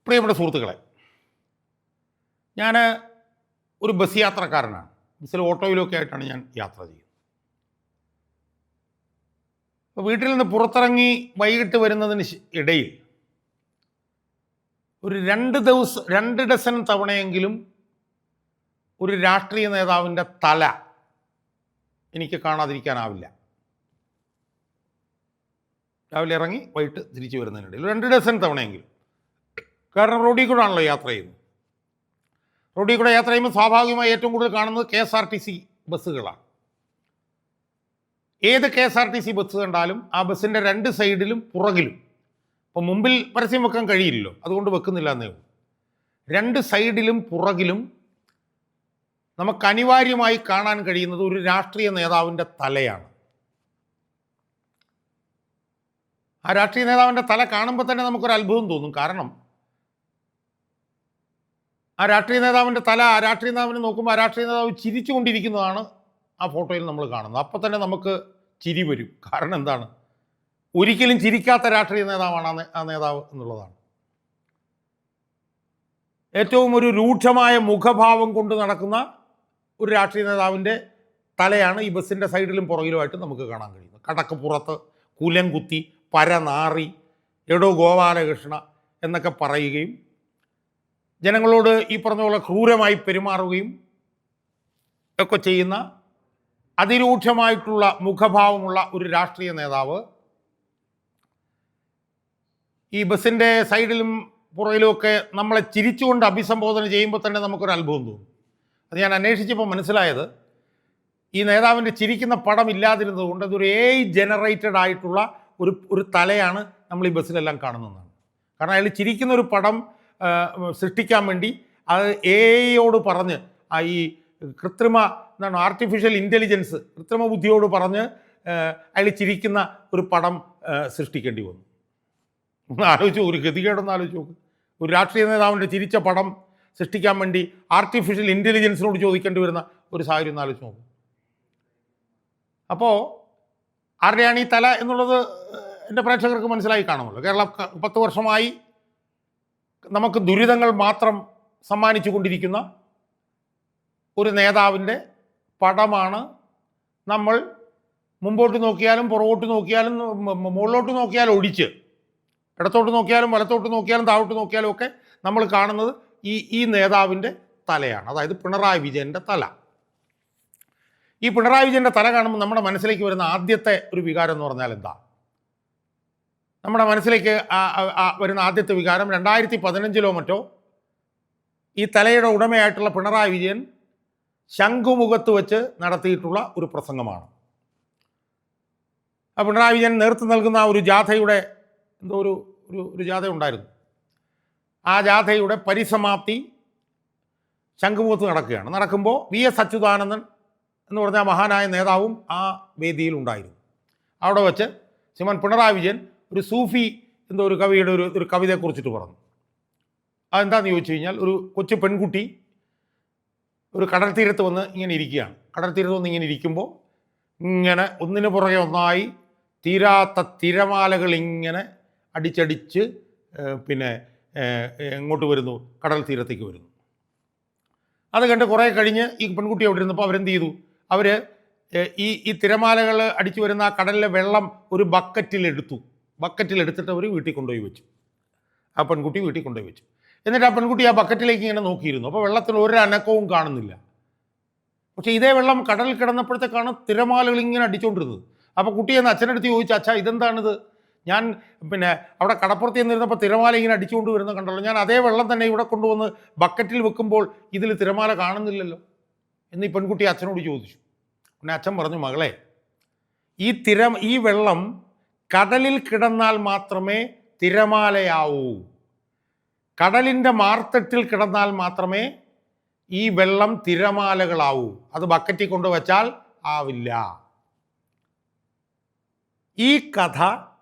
പ്രിയപ്പെട്ട സുഹൃത്തുക്കളെ, ഞാൻ ഒരു ബസ് യാത്രക്കാരനാണ്. ബസ്സിൽ ഓട്ടോയിലൊക്കെ ആയിട്ടാണ് ഞാൻ യാത്ര ചെയ്യുന്നത്. അപ്പോൾ വീട്ടിൽ നിന്ന് പുറത്തിറങ്ങി വൈകിട്ട് വരുന്നതിന് ഇടയിൽ ഒരു 2 ഡസൻ തവണയെങ്കിലും ഒരു രാഷ്ട്രീയ നേതാവിൻ്റെ തല എനിക്ക് കാണാതിരിക്കാനാവില്ല. രാവിലെ ഇറങ്ങി വൈകിട്ട് തിരിച്ചു വരുന്നതിനിടയിൽ 2 ഡസൻ തവണയെങ്കിലും. കാരണം റോഡിൽ കൂടെ ആണല്ലോ യാത്ര ചെയ്യുന്നത്. റോഡിൽ കൂടെ യാത്ര ചെയ്യുമ്പോൾ സ്വാഭാവികമായി ഏറ്റവും കൂടുതൽ കാണുന്നത് KSRTC ബസ്സുകളാണ്. ഏത് KSRTC ബസ് കണ്ടാലും ആ ബസ്സിൻ്റെ 2 സൈഡിലും പുറകിലും, ഇപ്പോൾ മുമ്പിൽ പരസ്യം വെക്കാൻ കഴിയില്ലല്ലോ, അതുകൊണ്ട് വെക്കുന്നില്ല എന്നേ ഉള്ളൂ. 2 സൈഡിലും പുറകിലും നമുക്ക് അനിവാര്യമായി കാണാൻ കഴിയുന്നത് ഒരു രാഷ്ട്രീയ നേതാവിൻ്റെ തലയാണ്. ആ രാഷ്ട്രീയ നേതാവിൻ്റെ തല കാണുമ്പോൾ തന്നെ നമുക്കൊരു അത്ഭുതം തോന്നും. കാരണം ആ രാഷ്ട്രീയ നേതാവിൻ്റെ തല, ആ രാഷ്ട്രീയ നേതാവിനെ നോക്കുമ്പോൾ ആ രാഷ്ട്രീയ നേതാവ് ചിരിച്ചുകൊണ്ടിരിക്കുന്നതാണ് ആ ഫോട്ടോയിൽ നമ്മൾ കാണുന്നത്. അപ്പോൾ തന്നെ നമുക്ക് ചിരി വരും. കാരണം എന്താണ്? ഒരിക്കലും ചിരിക്കാത്ത രാഷ്ട്രീയ നേതാവാണ് ആ നേതാവ് എന്നുള്ളതാണ്. ഏറ്റവും ഒരു രൂക്ഷമായ മുഖഭാവം കൊണ്ട് നടക്കുന്ന ഒരു രാഷ്ട്രീയ നേതാവിൻ്റെ തലയാണ് ഈ ബസ്സിൻ്റെ സൈഡിലും പുറകിലുമായിട്ട് നമുക്ക് കാണാൻ കഴിയുന്നത്. കടക്ക് പുറത്ത് കുലംകുത്തി പരനാറി എടോ ഗോപാലകൃഷ്ണ എന്നൊക്കെ പറയുകയും ജനങ്ങളോട് ഈ പറഞ്ഞ പോലെ ക്രൂരമായി പെരുമാറുകയും ഒക്കെ ചെയ്യുന്ന അതിരൂക്ഷമായിട്ടുള്ള മുഖഭാവമുള്ള ഒരു രാഷ്ട്രീയ നേതാവ് ഈ ബസ്സിൻ്റെ സൈഡിലും പുറകിലുമൊക്കെ നമ്മളെ ചിരിച്ചുകൊണ്ട് അഭിസംബോധന ചെയ്യുമ്പോൾ തന്നെ നമുക്കൊരു അത്ഭുതം തോന്നും. അത് ഞാൻ അന്വേഷിച്ചപ്പോൾ മനസ്സിലായത്, ഈ നേതാവിൻ്റെ ചിരിക്കുന്ന പടം ഇല്ലാതിരുന്നത് കൊണ്ട് അതൊരു ജനറേറ്റഡ് ആയിട്ടുള്ള ഒരു തലയാണ് നമ്മൾ ഈ ബസ്സിലെല്ലാം കാണുന്നതാണ്. കാരണം അയാൾ ചിരിക്കുന്ന ഒരു പടം സൃഷ്ടിക്കാൻ വേണ്ടി അത് യോട് പറഞ്ഞ് ഈ എന്താണ് ആർട്ടിഫിഷ്യൽ ഇൻ്റലിജൻസ്, കൃത്രിമ ബുദ്ധിയോട് പറഞ്ഞ് അയാൾ ചിരിക്കുന്ന ഒരു പടം സൃഷ്ടിക്കേണ്ടി വന്നു. ഒന്ന് ആലോചിച്ച്, ഒരു ഗതികേടൊന്ന് ആലോചിച്ച് നോക്ക്. ഒരു രാഷ്ട്രീയ നേതാവിൻ്റെ ചിരിച്ച പടം സൃഷ്ടിക്കാൻ വേണ്ടി ആർട്ടിഫിഷ്യൽ ഇൻ്റലിജൻസിനോട് ചോദിക്കേണ്ടി വരുന്ന ഒരു സാഹചര്യം ഒന്ന് ആലോചിച്ച് നോക്കും. അപ്പോൾ ആരുടെയാണ് ഈ തല എന്നുള്ളത് എൻ്റെ പ്രേക്ഷകർക്ക് മനസ്സിലായി കാണുമല്ലോ. കേരളം 10 വർഷമായി നമുക്ക് ദുരിതങ്ങൾ മാത്രം സമ്മാനിച്ചു കൊണ്ടിരിക്കുന്ന ഒരു നേതാവിൻ്റെ പടമാണ് നമ്മൾ മുമ്പോട്ട് നോക്കിയാലും പുറകോട്ട് നോക്കിയാലും മുകളിലോട്ട് നോക്കിയാലും ഒടിച്ച്, ഇടത്തോട്ട് നോക്കിയാലും വലത്തോട്ട് നോക്കിയാലും താഴോട്ട് നോക്കിയാലും ഒക്കെ നമ്മൾ കാണുന്നത് ഈ നേതാവിൻ്റെ തലയാണ്. അതായത് പിണറായി വിജയൻ്റെ തല. ഈ പിണറായി വിജയൻ്റെ തല കാണുമ്പോൾ നമ്മുടെ മനസ്സിലേക്ക് വരുന്ന ആദ്യത്തെ ഒരു വികാരം എന്ന് പറഞ്ഞാൽ എന്താ? നമ്മുടെ മനസ്സിലേക്ക് വരുന്ന ആദ്യത്തെ വികാരം 2015 മറ്റോ ഈ തലയുടെ ഉടമയായിട്ടുള്ള പിണറായി വിജയൻ ശംഖുമുഖത്ത് വെച്ച് നടത്തിയിട്ടുള്ള ഒരു പ്രസംഗമാണ്. ആ പിണറായി വിജയൻ നേതൃത്വം നൽകുന്ന ഒരു ജാഥയുടെ എന്തോ ഒരു ജാഥ ഉണ്ടായിരുന്നു. ആ ജാഥയുടെ പരിസമാപ്തി ശംഖുമുഖത്ത് നടക്കുകയാണ്. നടക്കുമ്പോൾ VS അച്യുതാനന്ദൻ എന്ന് പറഞ്ഞ മഹാനായ നേതാവും ആ വേദിയിൽ ഉണ്ടായിരുന്നു. അവിടെ വെച്ച് ശ്രീമാൻ പിണറായി വിജയൻ ഒരു സൂഫി എന്തോ ഒരു കവിയുടെ ഒരു കവിതയെക്കുറിച്ചിട്ട് പറഞ്ഞു. അതെന്താണെന്ന് ചോദിച്ചു കഴിഞ്ഞാൽ, ഒരു കൊച്ചു പെൺകുട്ടി ഒരു കടൽ തീരത്ത് വന്ന് ഇങ്ങനെ ഇരിക്കുകയാണ്. കടൽ തീരത്ത് വന്ന് ഇങ്ങനെ ഇരിക്കുമ്പോൾ ഇങ്ങനെ ഒന്നിനു പുറകെ ഒന്നായി തീരാത്ത തിരമാലകൾ ഇങ്ങനെ അടിച്ചടിച്ച് പിന്നെ എങ്ങോട്ട് വരുന്നു, കടൽ തീരത്തേക്ക് വരുന്നു. അത് കണ്ട് കുറേ കഴിഞ്ഞ് ഈ പെൺകുട്ടി അവിടെ ഇരുന്നപ്പോൾ അവരെന്ത് ചെയ്തു? അവർ ഈ തിരമാലകൾ അടിച്ചു വരുന്ന ആ കടലിലെ വെള്ളം ഒരു ബക്കറ്റിലെടുത്തിട്ട് അവർ വീട്ടിൽ കൊണ്ടുപോയി വെച്ചു. ആ പെൺകുട്ടി വീട്ടിൽ കൊണ്ടുപോയി വെച്ചു. എന്നിട്ട് ആ പെൺകുട്ടി ആ ബക്കറ്റിലേക്ക് ഇങ്ങനെ നോക്കിയിരുന്നു. അപ്പോൾ വെള്ളത്തിൽ ഒരു അനക്കവും കാണുന്നില്ല. പക്ഷേ ഇതേ വെള്ളം കടലിൽ കിടന്നപ്പോഴത്തേക്കാണ് തിരമാലകൾ ഇങ്ങനെ അടിച്ചുകൊണ്ടിരുന്നത്. അപ്പോൾ കുട്ടി എന്ന് അച്ഛനടുത്ത് ചോദിച്ചു, അച്ഛാ ഇതെന്താണിത്? ഞാൻ അവിടെ കടപ്പുറത്ത് ചെന്നിരുന്നപ്പോൾ തിരമാല ഇങ്ങനെ അടിച്ചുകൊണ്ട് വരുന്നത് കണ്ടല്ലോ, ഞാൻ അതേ വെള്ളം തന്നെ ഇവിടെ കൊണ്ടുവന്ന് ബക്കറ്റിൽ വെക്കുമ്പോൾ ഇതിൽ തിരമാല കാണുന്നില്ലല്ലോ എന്ന് ഈ പെൺകുട്ടി അച്ഛനോട് ചോദിച്ചു. പിന്നെ അച്ഛൻ പറഞ്ഞു, മകളെ, ഈ വെള്ളം കടലിൽ കിടന്നാൽ മാത്രമേ തിരമാലയാവൂ. കടലിൻ്റെ മാർത്തട്ടിൽ കിടന്നാൽ മാത്രമേ ഈ വെള്ളം തിരമാലകളാവൂ. അത് ബക്കറ്റിൽ കൊണ്ടുവച്ചാൽ ആവില്ല. ഈ കഥ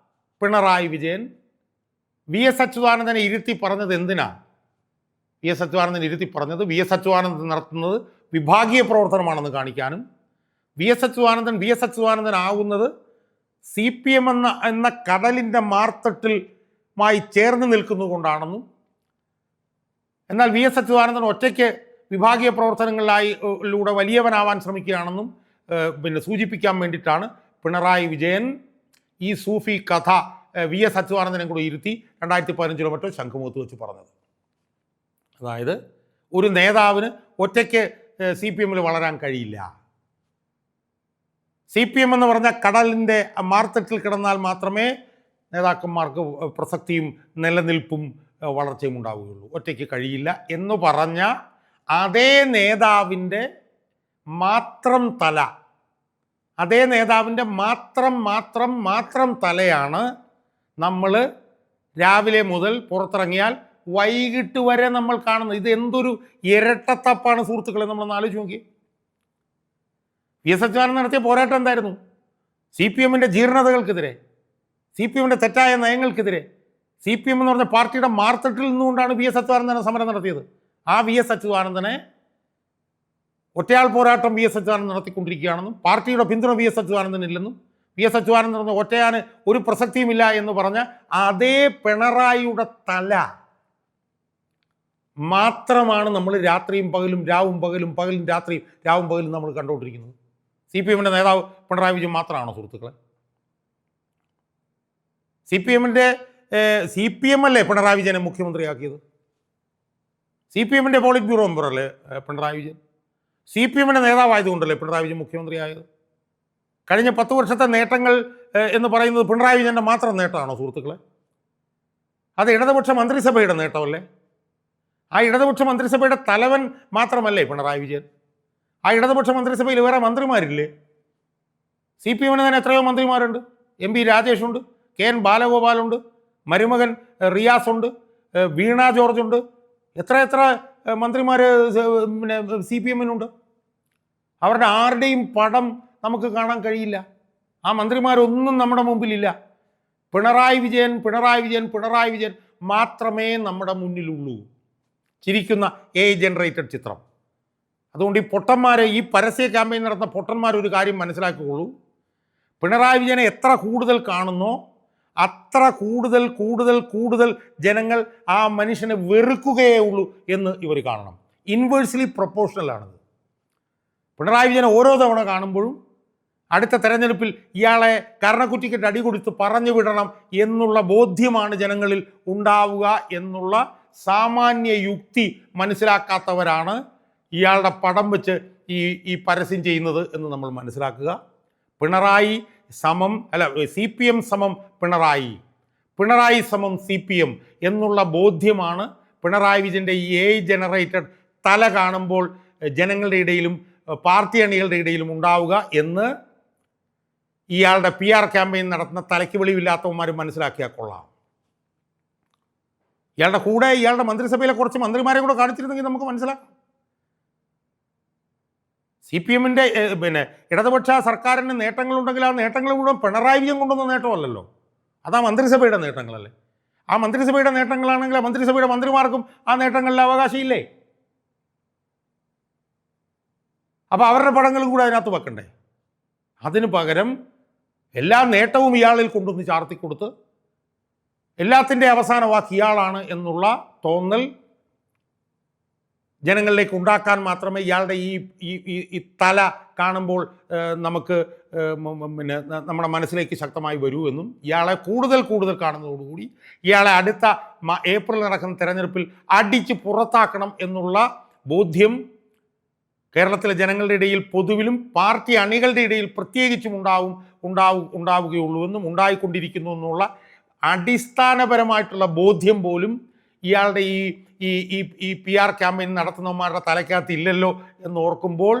പിണറായി വിജയൻ VS അച്യുതാനന്ദനെ ഇരുത്തി പറഞ്ഞത് എന്തിനാ? VS അച്യുതാനന്ദൻ ഇരുത്തി പറഞ്ഞത് VS അച്യുതാനന്ദൻ നടത്തുന്നത് വിഭാഗീയ പ്രവർത്തനമാണെന്ന് കാണിക്കാനും, VS അച്യുതാനന്ദൻ ആകുന്നത് CPM എന്ന കടലിൻ്റെ മാർത്തട്ടിലുമായി ചേർന്ന് നിൽക്കുന്നതുകൊണ്ടാണെന്നും എന്നാൽ വി എസ് അച്യുതാനന്ദൻ ഒറ്റയ്ക്ക് വിഭാഗീയ പ്രവർത്തനങ്ങളിലൂടെ വലിയവനാവാൻ ശ്രമിക്കുകയാണെന്നും പിന്നെ സൂചിപ്പിക്കാൻ വേണ്ടിയിട്ടാണ് പിണറായി വിജയൻ ഈ സൂഫി കഥ വി എസ് അച്യുതാനന്ദനെ കൂടെ ഇരുത്തി 2015 മറ്റോ ശംഖുമുഖത്ത് വെച്ച് പറഞ്ഞത്. അതായത് ഒരു നേതാവിന് ഒറ്റയ്ക്ക് CPM വളരാൻ കഴിയില്ല. CPM എന്ന് പറഞ്ഞ കടലിൻ്റെ മാർത്തട്ടിൽ കിടന്നാൽ മാത്രമേ നേതാക്കന്മാർക്ക് പ്രസക്തിയും നിലനിൽപ്പും വളർച്ചയും ഉണ്ടാവുകയുള്ളൂ. ഒറ്റയ്ക്ക് കഴിയില്ല എന്ന് പറഞ്ഞ അതേ നേതാവിൻ്റെ മാത്രം തല, അതേ നേതാവിൻ്റെ മാത്രം തലയാണ് നമ്മൾ രാവിലെ മുതൽ പുറത്തിറങ്ങിയാൽ വൈകിട്ട് വരെ നമ്മൾ കാണുന്നത്. ഇത് എന്തൊരു ഇരട്ടത്തപ്പാണ് സുഹൃത്തുക്കളെ, നമ്മളൊന്ന് ആലോചിച്ച് നോക്കി. വി എസ് അച്യുതാനന്ദൻ നടത്തിയ പോരാട്ടം എന്തായിരുന്നു? CPMൻ്റെ ജീർണതകൾക്കെതിരെ, CPMൻ്റെ തെറ്റായ നയങ്ങൾക്കെതിരെ. CPM എന്ന് പറഞ്ഞ പാർട്ടിയുടെ മാർത്തട്ടിൽ നിന്നുകൊണ്ടാണ് വി എസ് അച്യുതാനന്ദനെ സമരം നടത്തിയത്. ആ വി എസ് അച്യുതാനന്ദനെ ഒറ്റയാൾ പോരാട്ടം വി എസ് അച്യുതാനന്ദൻ നടത്തിക്കൊണ്ടിരിക്കുകയാണെന്നും പാർട്ടിയുടെ പിന്തുണ വി എസ് അച്യുതാനന്ദൻ ഇല്ലെന്നും വി എസ് അച്യുതാനന്ദൻ ഒറ്റയാന് ഒരു പ്രസക്തിയുമില്ല എന്ന് പറഞ്ഞ അതേ പിണറായിയുടെ തല മാത്രമാണ് നമ്മൾ രാത്രിയും പകലും രാവും പകലും പകലും രാത്രിയും രാവും പകലും നമ്മൾ കണ്ടുകൊണ്ടിരിക്കുന്നത്. CPMൻ്റെ നേതാവ് പിണറായി വിജയൻ മാത്രമാണോ സുഹൃത്തുക്കളെ? CPM അല്ലേ പിണറായി വിജയനെ മുഖ്യമന്ത്രിയാക്കിയത്? CPMൻ്റെ പോളിറ്റ് ബ്യൂറോ മെമ്പറല്ലേ പിണറായി വിജയൻ? CPMൻ്റെ നേതാവായതുകൊണ്ടല്ലേ പിണറായി വിജയൻ മുഖ്യമന്ത്രിയായത്? കഴിഞ്ഞ 10 വർഷത്തെ നേട്ടങ്ങൾ എന്ന് പറയുന്നത് പിണറായി വിജയൻ്റെ മാത്രം നേട്ടമാണോ സുഹൃത്തുക്കളെ? അത് ഇടതുപക്ഷ മന്ത്രിസഭയുടെ നേട്ടമല്ലേ? ആ ഇടതുപക്ഷ മന്ത്രിസഭയുടെ തലവൻ മാത്രമല്ലേ പിണറായി വിജയൻ? ആ ഇടതുപക്ഷ മന്ത്രിസഭയിൽ വേറെ മന്ത്രിമാരില്ലേ? CPMന് തന്നെ എത്രയോ മന്ത്രിമാരുണ്ട്. MP രാജേഷുണ്ട്, KN ബാലഗോപാലുണ്ട്, മരുമകൻ റിയാസുണ്ട്, വീണ ജോർജ് ഉണ്ട്. എത്ര മന്ത്രിമാർ പിന്നെ CPMനുണ്ട്. അവരുടെ ആരുടെയും പടം നമുക്ക് കാണാൻ കഴിയില്ല. ആ മന്ത്രിമാരൊന്നും നമ്മുടെ മുമ്പിലില്ല. പിണറായി വിജയൻ മാത്രമേ നമ്മുടെ മുന്നിലുള്ളൂ. ചിരിക്കുന്ന ജനറേറ്റഡ് ചിത്രം. അതുകൊണ്ട് ഈ പൊട്ടന്മാരെ, ഈ പരസ്യ ക്യാമ്പയിൻ നടത്തുന്ന പൊട്ടന്മാരൊരു കാര്യം മനസ്സിലാക്കുകയുള്ളൂ. പിണറായി വിജയനെ എത്ര കൂടുതൽ കാണുന്നോ അത്ര കൂടുതൽ ജനങ്ങൾ ആ മനുഷ്യനെ വെറുക്കുകയേ ഉള്ളൂ എന്ന് ഇവർ കാണണം. ഇൻവേഴ്സ്ലി പ്രൊപ്പോർഷണലാണിത്. പിണറായി വിജയനെ ഓരോ തവണ കാണുമ്പോഴും അടുത്ത തെരഞ്ഞെടുപ്പിൽ ഇയാളെ കരണക്കുറ്റിക്കിട്ട് അടി കൊടുത്ത് പറഞ്ഞു വിടണം എന്നുള്ള ബോധ്യമാണ് ജനങ്ങളിൽ ഉണ്ടാവുക എന്നുള്ള സാമാന്യ യുക്തി മനസ്സിലാക്കാത്തവരാണ് ഇയാളുടെ പടം വെച്ച് ഈ പരസ്യം ചെയ്യുന്നത് എന്ന് നമ്മൾ മനസ്സിലാക്കുക. CPM സമം പിണറായി സമം CPM എന്നുള്ള ബോധ്യമാണ് പിണറായി വിജയൻ്റെ ഈ ജനറേറ്റഡ് തല കാണുമ്പോൾ ജനങ്ങളുടെ ഇടയിലും പാർട്ടി അണികളുടെ ഇടയിലും ഉണ്ടാവുക എന്ന് ഇയാളുടെ PR ക്യാമ്പയിൻ നടത്തുന്ന തലയ്ക്ക് വെളിവില്ലാത്തവന്മാരും മനസ്സിലാക്കിയാൽ കൊള്ളാം. ഇയാളുടെ കൂടെ ഇയാളുടെ മന്ത്രിസഭയിലെ കുറച്ച് മന്ത്രിമാരെ കൂടെ കാണിച്ചിരുന്നെങ്കിൽ നമുക്ക് മനസ്സിലാക്കാം. CPMൻ്റെ പിന്നെ ഇടതുപക്ഷ സർക്കാരിന് നേട്ടങ്ങളുണ്ടെങ്കിൽ ആ നേട്ടങ്ങൾ മുഴുവൻ പിണറായി വിജയൻ കൊണ്ടുവന്ന നേട്ടമല്ലല്ലോ. അതാ മന്ത്രിസഭയുടെ നേട്ടങ്ങളല്ലേ. ആ മന്ത്രിസഭയുടെ നേട്ടങ്ങളാണെങ്കിൽ ആ മന്ത്രിസഭയുടെ മന്ത്രിമാർക്കും ആ നേട്ടങ്ങളിൽ അവകാശമില്ലേ? അപ്പോൾ അവരുടെ പടങ്ങളും കൂടെ അതിനകത്ത് വെക്കണ്ടേ? അതിന് പകരം എല്ലാ നേട്ടവും ഇയാളിൽ കൊണ്ടുവന്ന് ചാർത്തിക്കൊടുത്ത് എല്ലാത്തിൻ്റെ അവസാന വാക്ക് ഇയാളാണ് എന്നുള്ള തോന്നൽ ജനങ്ങളിലേക്ക് ഉണ്ടാക്കാൻ മാത്രമേ ഇയാളുടെ ഈ തല കാണുമ്പോൾ നമുക്ക് പിന്നെ നമ്മുടെ മനസ്സിലേക്ക് ശക്തമായി വരൂ എന്നും ഇയാളെ കൂടുതൽ കാണുന്നതോടുകൂടി ഇയാളെ അടുത്ത ഏപ്രിൽ നടക്കുന്ന തെരഞ്ഞെടുപ്പിൽ അടിച്ച് പുറത്താക്കണം എന്നുള്ള ബോധ്യം കേരളത്തിലെ ജനങ്ങളുടെ ഇടയിൽ പൊതുവിലും പാർട്ടി അണികളുടെ ഇടയിൽ പ്രത്യേകിച്ചും ഉണ്ടാവുകയുള്ളൂ എന്നും ഉണ്ടായിക്കൊണ്ടിരിക്കുന്നു എന്നുള്ള അടിസ്ഥാനപരമായിട്ടുള്ള ബോധ്യം പോലും ഇയാളുടെ ഈ PR ക്യാമ്പയിൻ നടത്തുന്നവന്മാരുടെ തലയ്ക്കകത്ത് ഇല്ലല്ലോ എന്ന് ഓർക്കുമ്പോൾ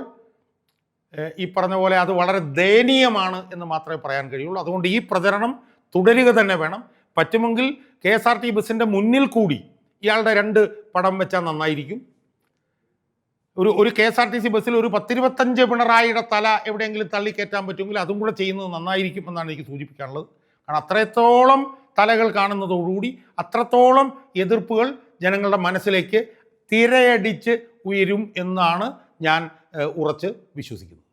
ഈ പറഞ്ഞ പോലെ അത് വളരെ ദയനീയമാണ് എന്ന് മാത്രമേ പറയാൻ കഴിയുള്ളൂ. അതുകൊണ്ട് ഈ പ്രചരണം തുടരുക തന്നെ വേണം. പറ്റുമെങ്കിൽ KSRT ബസ്സിൻ്റെ മുന്നിൽ കൂടി ഇയാളുടെ 2 പടം വെച്ചാൽ നന്നായിരിക്കും. ഒരു KSRTC ബസ്സിൽ ഒരു 10-25 പിണറായിയുടെ തല എവിടെയെങ്കിലും തള്ളിക്കയറ്റാൻ പറ്റുമെങ്കിൽ അതും കൂടെ ചെയ്യുന്നത് നന്നായിരിക്കും എന്നാണ് എനിക്ക് സൂചിപ്പിക്കാനുള്ളത്. കാരണം അത്രത്തോളം തലകൾ കാണുന്നതോടുകൂടി അത്രത്തോളം എതിർപ്പുകൾ ജനങ്ങളുടെ മനസ്സിലേക്ക് തിരയടിച്ച് ഉയരും എന്നാണ് ഞാൻ ഉറച്ച് വിശ്വസിക്കുന്നത്.